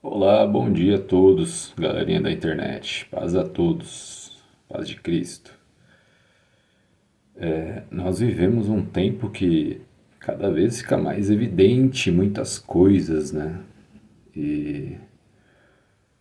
Olá, bom dia a todos, galerinha da internet. Paz a todos, paz de Cristo. Nós vivemos um tempo que cada vez fica mais evidente muitas coisas, né? E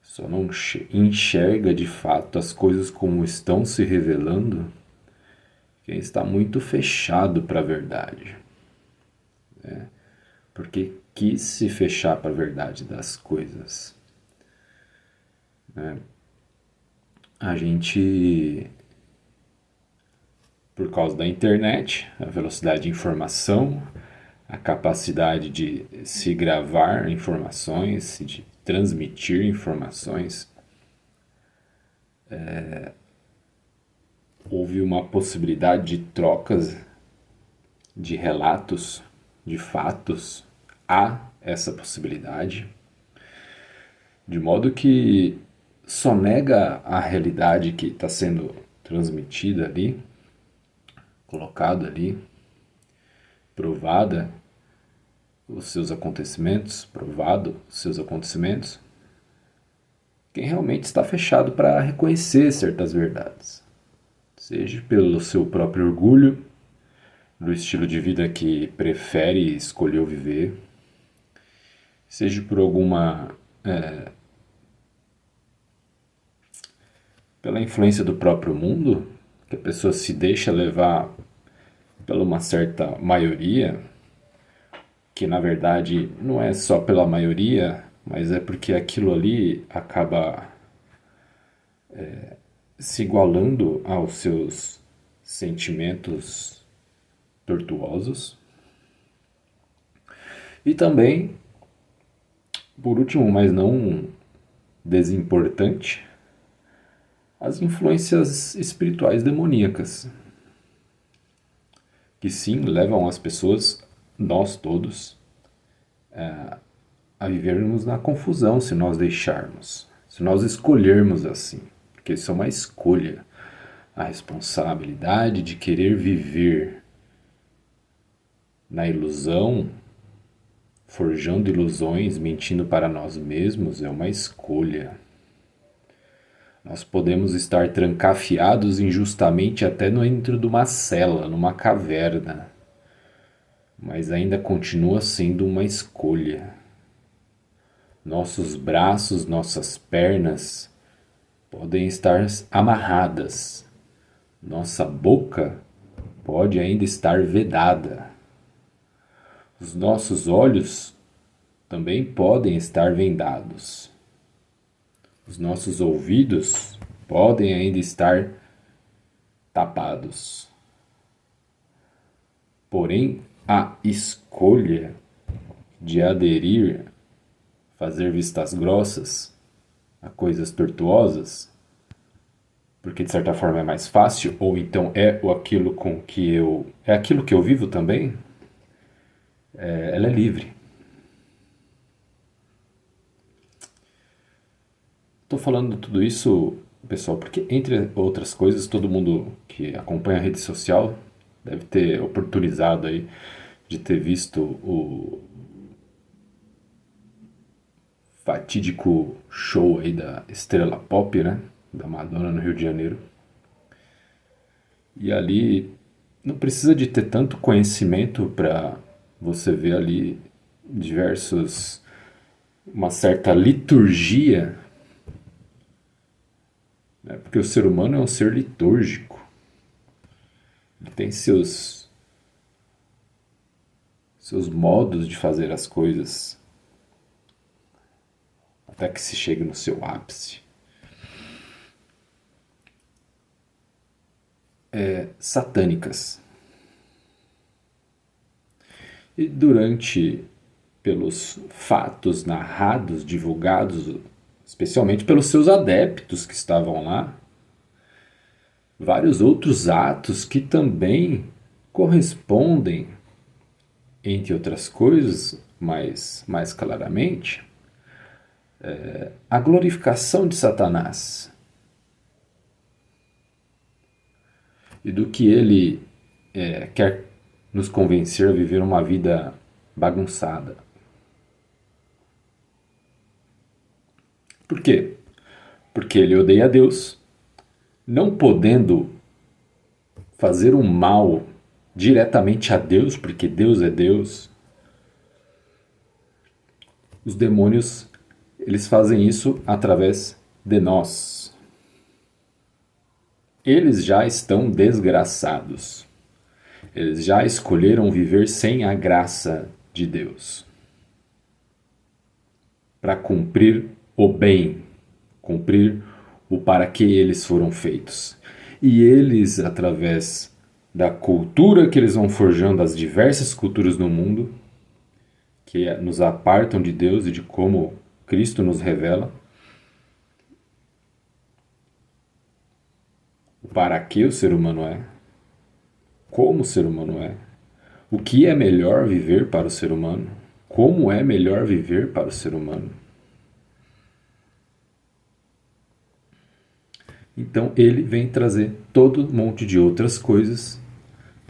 só não enxerga de fato as coisas como estão se revelando quem está muito fechado para a verdade. Porque quis se fechar para a verdade das coisas. A gente, por causa da internet, a velocidade de informação, a capacidade de se gravar informações, de transmitir informações, houve uma possibilidade de trocas de relatos, de fatos, há essa possibilidade, de modo que só nega a realidade que está sendo transmitida ali, colocada ali, provada os seus acontecimentos, provado os seus acontecimentos, quem realmente está fechado para reconhecer certas verdades, seja pelo seu próprio orgulho, do estilo de vida que prefere e escolheu viver, seja por pela influência do próprio mundo, que a pessoa se deixa levar pela uma certa maioria, que na verdade não é só pela maioria, mas é porque aquilo ali acaba se igualando aos seus sentimentos tortuosos. E também, por último, mas não desimportante, as influências espirituais demoníacas, que sim levam as pessoas, nós todos, a vivermos na confusão se nós deixarmos, se nós escolhermos assim, porque isso é uma escolha, a responsabilidade de querer viver na ilusão, forjando ilusões, mentindo para nós mesmos, é uma escolha. Nós podemos estar trancafiados injustamente até dentro de uma cela, numa caverna, mas ainda continua sendo uma escolha. Nossos braços, nossas pernas podem estar amarradas, nossa boca pode ainda estar vedada, os nossos olhos também podem estar vendados, os nossos ouvidos podem ainda estar tapados. Porém, a escolha de aderir, fazer vistas grossas a coisas tortuosas, porque de certa forma é mais fácil, ou então é aquilo que eu vivo também, ela é livre. Estou falando tudo isso, pessoal, porque entre outras coisas, todo mundo que acompanha a rede social deve ter oportunizado aí de ter visto o fatídico show aí da estrela pop, né? Da Madonna no Rio de Janeiro. E ali não precisa de ter tanto conhecimento para você ver ali diversos, uma certa liturgia, né? Porque o ser humano é um ser litúrgico. Ele tem seus modos de fazer as coisas até que se chegue no seu ápice. Satânicas. E pelos fatos narrados, divulgados, especialmente pelos seus adeptos que estavam lá, vários outros atos que também correspondem, entre outras coisas, mais claramente, à glorificação de Satanás e do que ele quer nos convencer a viver uma vida bagunçada. Por quê? Porque ele odeia a Deus, não podendo fazer um mal diretamente a Deus, porque Deus é Deus. Os demônios, eles fazem isso através de nós. Eles já estão desgraçados. Eles já escolheram viver sem a graça de Deus. Para cumprir o bem, cumprir o para que eles foram feitos. E eles, através da cultura que eles vão forjando, as diversas culturas do mundo, que nos apartam de Deus e de como Cristo nos revela, o para que o ser humano é, como o ser humano é, o que é melhor viver para o ser humano, como é melhor viver para o ser humano. Então ele vem trazer todo um monte de outras coisas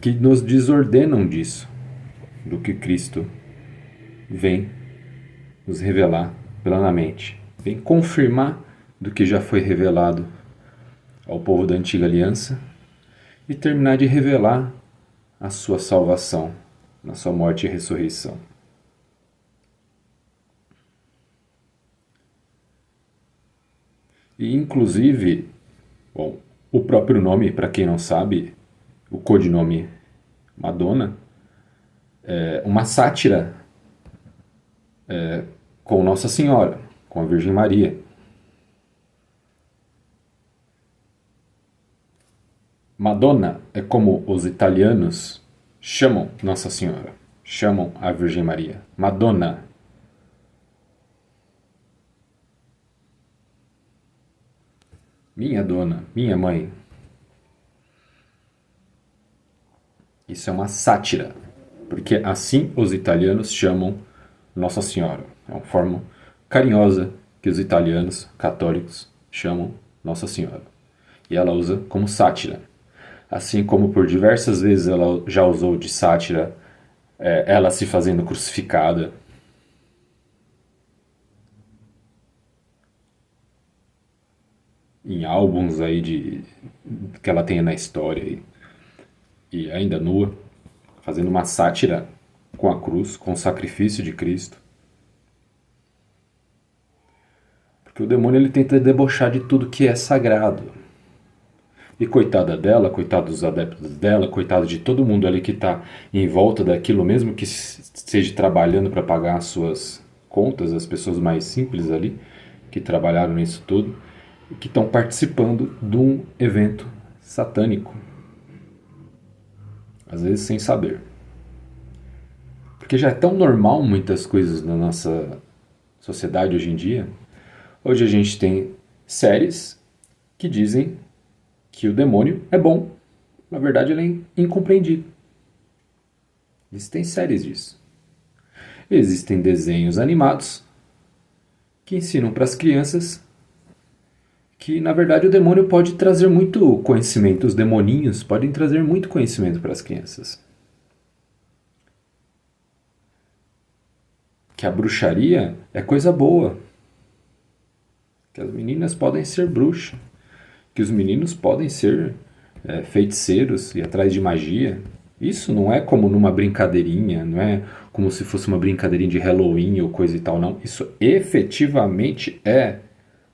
que nos desordenam disso, do que Cristo vem nos revelar plenamente, vem confirmar do que já foi revelado ao povo da antiga aliança e terminar de revelar a sua salvação na sua morte e ressurreição. E inclusive, bom, o próprio nome, para quem não sabe, o codinome Madonna, é uma sátira com Nossa Senhora, com a Virgem Maria. Madonna é como os italianos chamam Nossa Senhora, chamam a Virgem Maria. Madonna. Minha dona, minha mãe. Isso é uma sátira, porque assim os italianos chamam Nossa Senhora. É uma forma carinhosa que os italianos católicos chamam Nossa Senhora. E ela usa como sátira. Assim como por diversas vezes ela já usou de sátira ela se fazendo crucificada. Em álbuns aí que ela tem na história e ainda nua, fazendo uma sátira com a cruz, com o sacrifício de Cristo. Porque o demônio ele tenta debochar de tudo que é sagrado. E coitada dela, coitado dos adeptos dela, coitado de todo mundo ali que está em volta daquilo, mesmo que esteja trabalhando para pagar as suas contas, as pessoas mais simples ali, que trabalharam nisso tudo, e que estão participando de um evento satânico. Às vezes sem saber. Porque já é tão normal muitas coisas na nossa sociedade hoje em dia. Hoje a gente tem séries que dizem que o demônio é bom. Na verdade, ele é incompreendido. Existem séries disso. Existem desenhos animados que ensinam para as crianças que, na verdade, o demônio pode trazer muito conhecimento. Os demoninhos podem trazer muito conhecimento para as crianças. Que a bruxaria é coisa boa. Que as meninas podem ser bruxas. Que os meninos podem ser feiticeiros e atrás de magia. Isso não é como numa brincadeirinha, não é como se fosse uma brincadeirinha de Halloween ou coisa e tal, não. Isso efetivamente é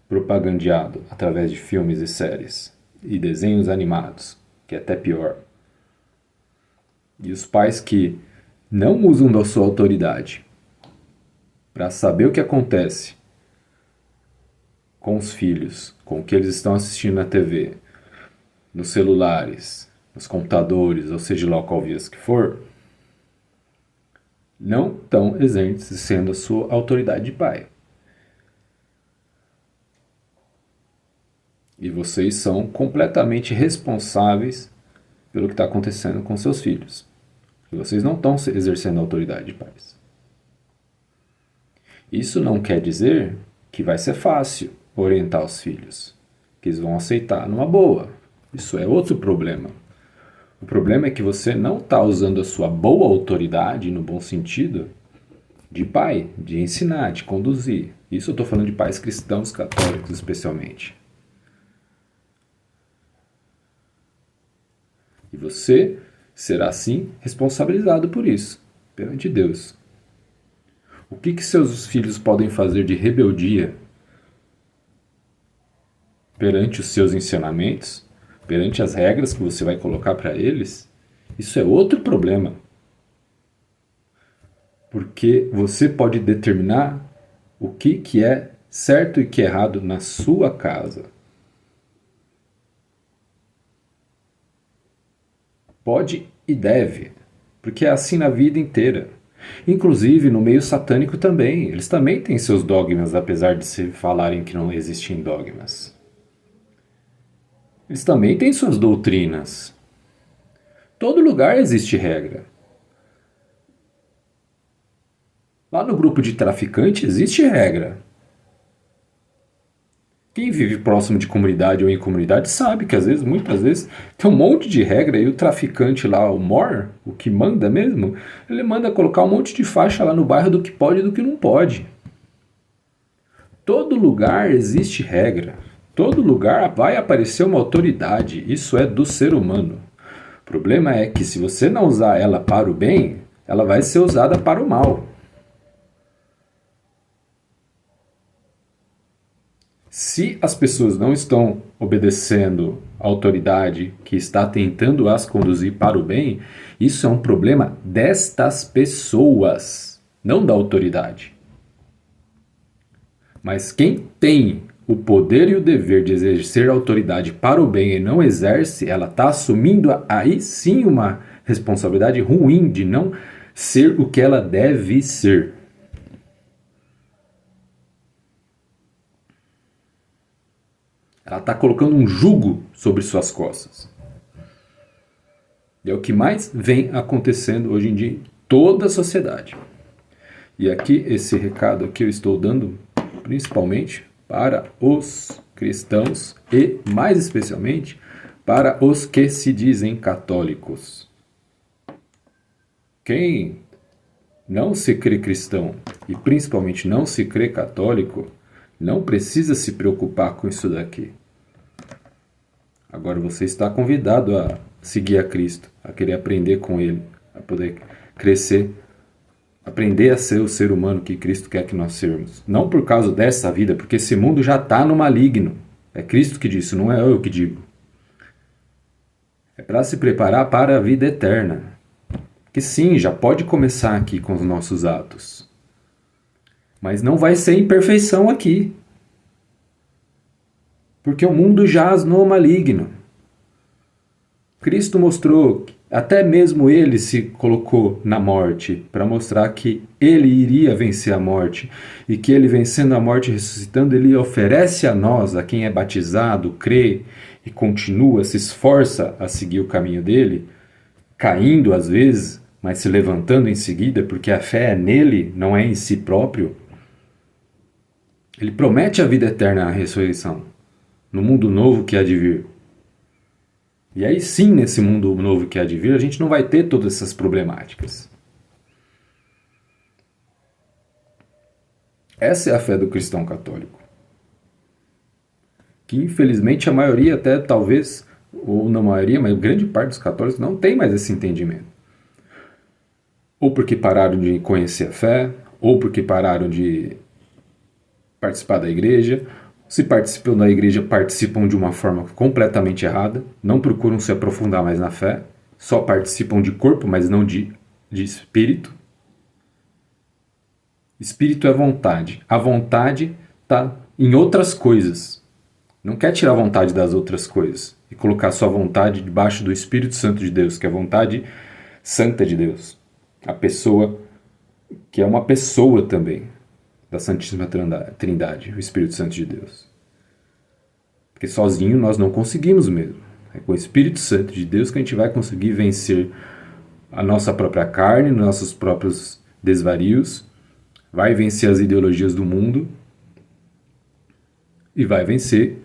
propagandeado através de filmes e séries e desenhos animados, que é até pior. E os pais que não usam da sua autoridade para saber o que acontece com os filhos, com o que eles estão assistindo na TV, nos celulares, nos computadores, ou seja lá qual vias que for, não estão exercendo a sua autoridade de pai. E vocês são completamente responsáveis pelo que está acontecendo com seus filhos. E vocês não estão exercendo a autoridade de pais. Isso não quer dizer que vai ser fácil orientar os filhos, que eles vão aceitar numa boa. Isso é outro problema. O problema é que você não está usando a sua boa autoridade, no bom sentido, de pai, de ensinar, de conduzir. Isso eu estou falando de pais cristãos católicos especialmente. E você será, sim, responsabilizado por isso, perante Deus. O que seus filhos podem fazer de rebeldia perante os seus ensinamentos, perante as regras que você vai colocar para eles? Isso é outro problema. Porque você pode determinar o que é certo e que é errado na sua casa. Pode e deve, porque é assim na vida inteira. Inclusive no meio satânico também. Eles também têm seus dogmas, apesar de se falarem que não existem dogmas. Eles também têm suas doutrinas. Todo lugar existe regra. Lá no grupo de traficante existe regra. Quem vive próximo de comunidade ou em comunidade sabe que às vezes, muitas vezes, tem um monte de regra e o traficante lá, o mor, o que manda mesmo, ele manda colocar um monte de faixa lá no bairro do que pode e do que não pode. Todo lugar existe regra. Todo lugar vai aparecer uma autoridade. Isso é do ser humano. O problema é que se você não usar ela para o bem, ela vai ser usada para o mal. Se as pessoas não estão obedecendo a autoridade que está tentando as conduzir para o bem, isso é um problema destas pessoas, não da autoridade. Mas quem tem o poder e o dever de exercer a autoridade para o bem e não exerce, ela está assumindo aí sim uma responsabilidade ruim de não ser o que ela deve ser. Ela está colocando um jugo sobre suas costas. E é o que mais vem acontecendo hoje em dia em toda a sociedade. E aqui, esse recado que eu estou dando, principalmente para os cristãos e, mais especialmente, para os que se dizem católicos. Quem não se crê cristão e principalmente não se crê católico, não precisa se preocupar com isso daqui. Agora você está convidado a seguir a Cristo, a querer aprender com Ele, a poder crescer, aprender a ser o ser humano que Cristo quer que nós sermos. Não por causa dessa vida, porque esse mundo já está no maligno. É Cristo que disse, não é eu que digo. É para se preparar para a vida eterna. Que sim, já pode começar aqui com os nossos atos. Mas não vai ser imperfeição aqui. Porque o mundo jaz no maligno. Cristo mostrou, até mesmo ele se colocou na morte, para mostrar que ele iria vencer a morte, e que ele vencendo a morte e ressuscitando, ele oferece a nós, a quem é batizado, crê e continua, se esforça a seguir o caminho dele, caindo às vezes, mas se levantando em seguida, porque a fé é nele, não é em si próprio. Ele promete a vida eterna na ressurreição, no mundo novo que há de vir. E aí sim, nesse mundo novo que há de vir, a gente não vai ter todas essas problemáticas. Essa é a fé do cristão católico. Que infelizmente a maioria, até talvez, ou não a maioria, mas grande parte dos católicos não tem mais esse entendimento. Ou porque pararam de conhecer a fé, ou porque pararam de participar da igreja. Se participam da igreja, participam de uma forma completamente errada, não procuram se aprofundar mais na fé, só participam de corpo, mas não de espírito. Espírito é vontade. A vontade está em outras coisas. Não quer tirar a vontade das outras coisas e colocar sua vontade debaixo do Espírito Santo de Deus, que é a vontade santa de Deus. A pessoa, que é uma pessoa também, da Santíssima Trindade, o Espírito Santo de Deus. Porque sozinho nós não conseguimos mesmo. É com o Espírito Santo de Deus que a gente vai conseguir vencer a nossa própria carne, nossos próprios desvarios, vai vencer as ideologias do mundo e vai vencer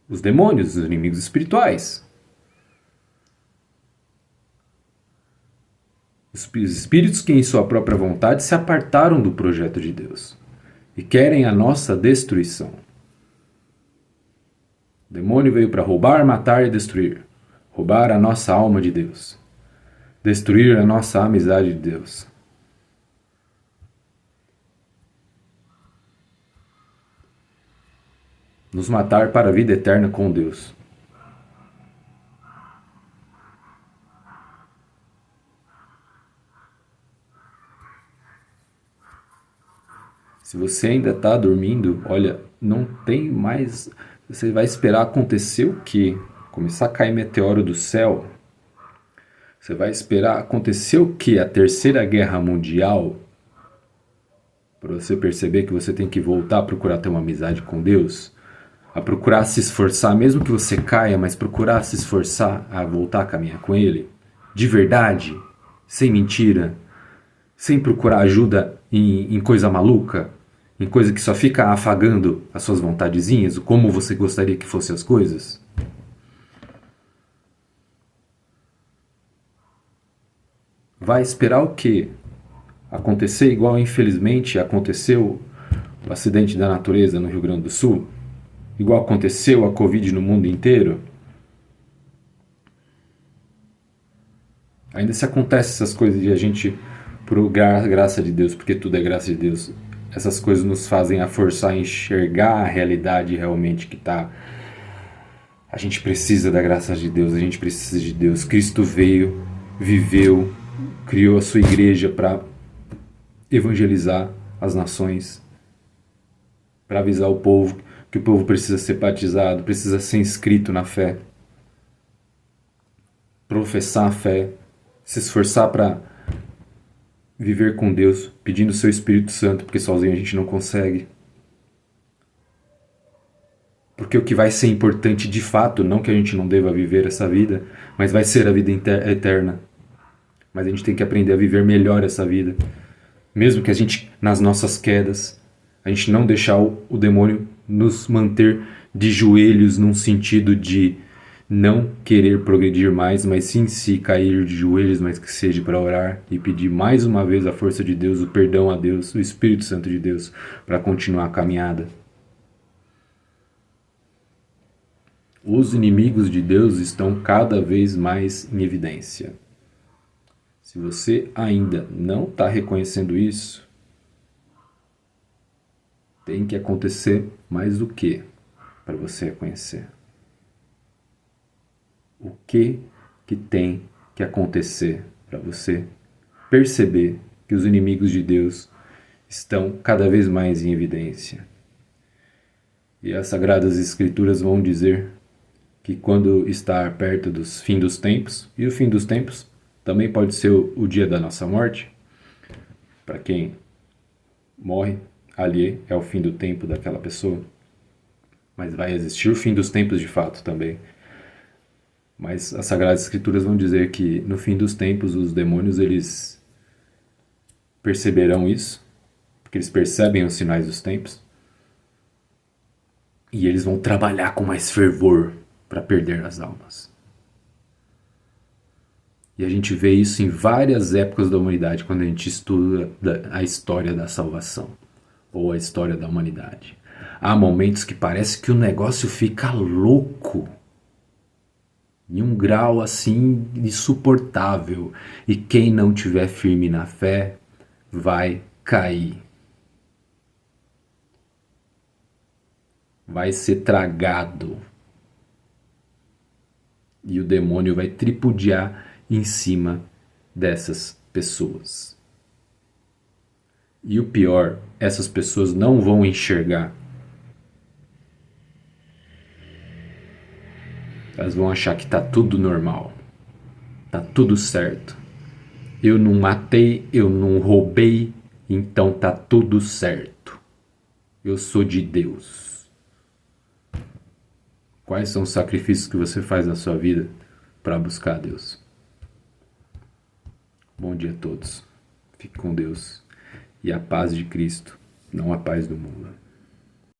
os demônios, os inimigos espirituais. Os espíritos que em sua própria vontade se apartaram do projeto de Deus e querem a nossa destruição. O demônio veio para roubar, matar e destruir. Roubar a nossa alma de Deus. Destruir a nossa amizade de Deus. Nos matar para a vida eterna com Deus. Se você ainda está dormindo, olha, não tem mais. Você vai esperar acontecer o quê? Começar a cair meteoro do céu? Você vai esperar acontecer o quê? A Terceira Guerra Mundial? Para você perceber que você tem que voltar a procurar ter uma amizade com Deus? A procurar se esforçar, mesmo que você caia, mas procurar se esforçar a voltar a caminhar com Ele? De verdade? Sem mentira? Sem procurar ajuda em coisa maluca? Em coisa que só fica afagando as suas vontadezinhas, como você gostaria que fossem as coisas? Vai esperar o quê? Acontecer igual, infelizmente, aconteceu o acidente da natureza no Rio Grande do Sul? Igual aconteceu a Covid no mundo inteiro? Ainda se acontece essas coisas de a gente, por graça de Deus, porque tudo é graça de Deus, essas coisas nos fazem a forçar a enxergar a realidade realmente que está. A gente precisa da graça de Deus, a gente precisa de Deus. Cristo veio, viveu, criou a sua igreja para evangelizar as nações, para avisar o povo que o povo precisa ser batizado, precisa ser inscrito na fé, professar a fé, se esforçar para viver com Deus, pedindo o seu Espírito Santo, porque sozinho a gente não consegue. Porque o que vai ser importante de fato, não que a gente não deva viver essa vida, mas vai ser a vida eterna. Mas a gente tem que aprender a viver melhor essa vida. Mesmo que a gente, nas nossas quedas, a gente não deixar o demônio nos manter de joelhos num sentido de não querer progredir mais, mas sim se cair de joelhos, mas que seja para orar e pedir mais uma vez a força de Deus, o perdão a Deus, o Espírito Santo de Deus, para continuar a caminhada. Os inimigos de Deus estão cada vez mais em evidência. Se você ainda não está reconhecendo isso, tem que acontecer mais o que para você reconhecer? O que tem que acontecer para você perceber que os inimigos de Deus estão cada vez mais em evidência? E as Sagradas Escrituras vão dizer que quando está perto do fim dos tempos, e o fim dos tempos também pode ser o dia da nossa morte, para quem morre, ali é o fim do tempo daquela pessoa, mas vai existir o fim dos tempos de fato também. Mas as Sagradas Escrituras vão dizer que no fim dos tempos os demônios eles perceberão isso, porque eles percebem os sinais dos tempos, e eles vão trabalhar com mais fervor para perder as almas. E a gente vê isso em várias épocas da humanidade quando a gente estuda a história da salvação ou a história da humanidade. Há momentos que parece que o negócio fica louco, em um grau assim insuportável, e quem não tiver firme na fé vai cair. Vai ser tragado. E o demônio vai tripudiar em cima dessas pessoas. E o pior, essas pessoas não vão enxergar. Elas vão achar que tá tudo normal. Tá tudo certo. Eu não matei, eu não roubei, então tá tudo certo. Eu sou de Deus. Quais são os sacrifícios que você faz na sua vida para buscar a Deus? Bom dia a todos. Fique com Deus. E a paz de Cristo, não a paz do mundo.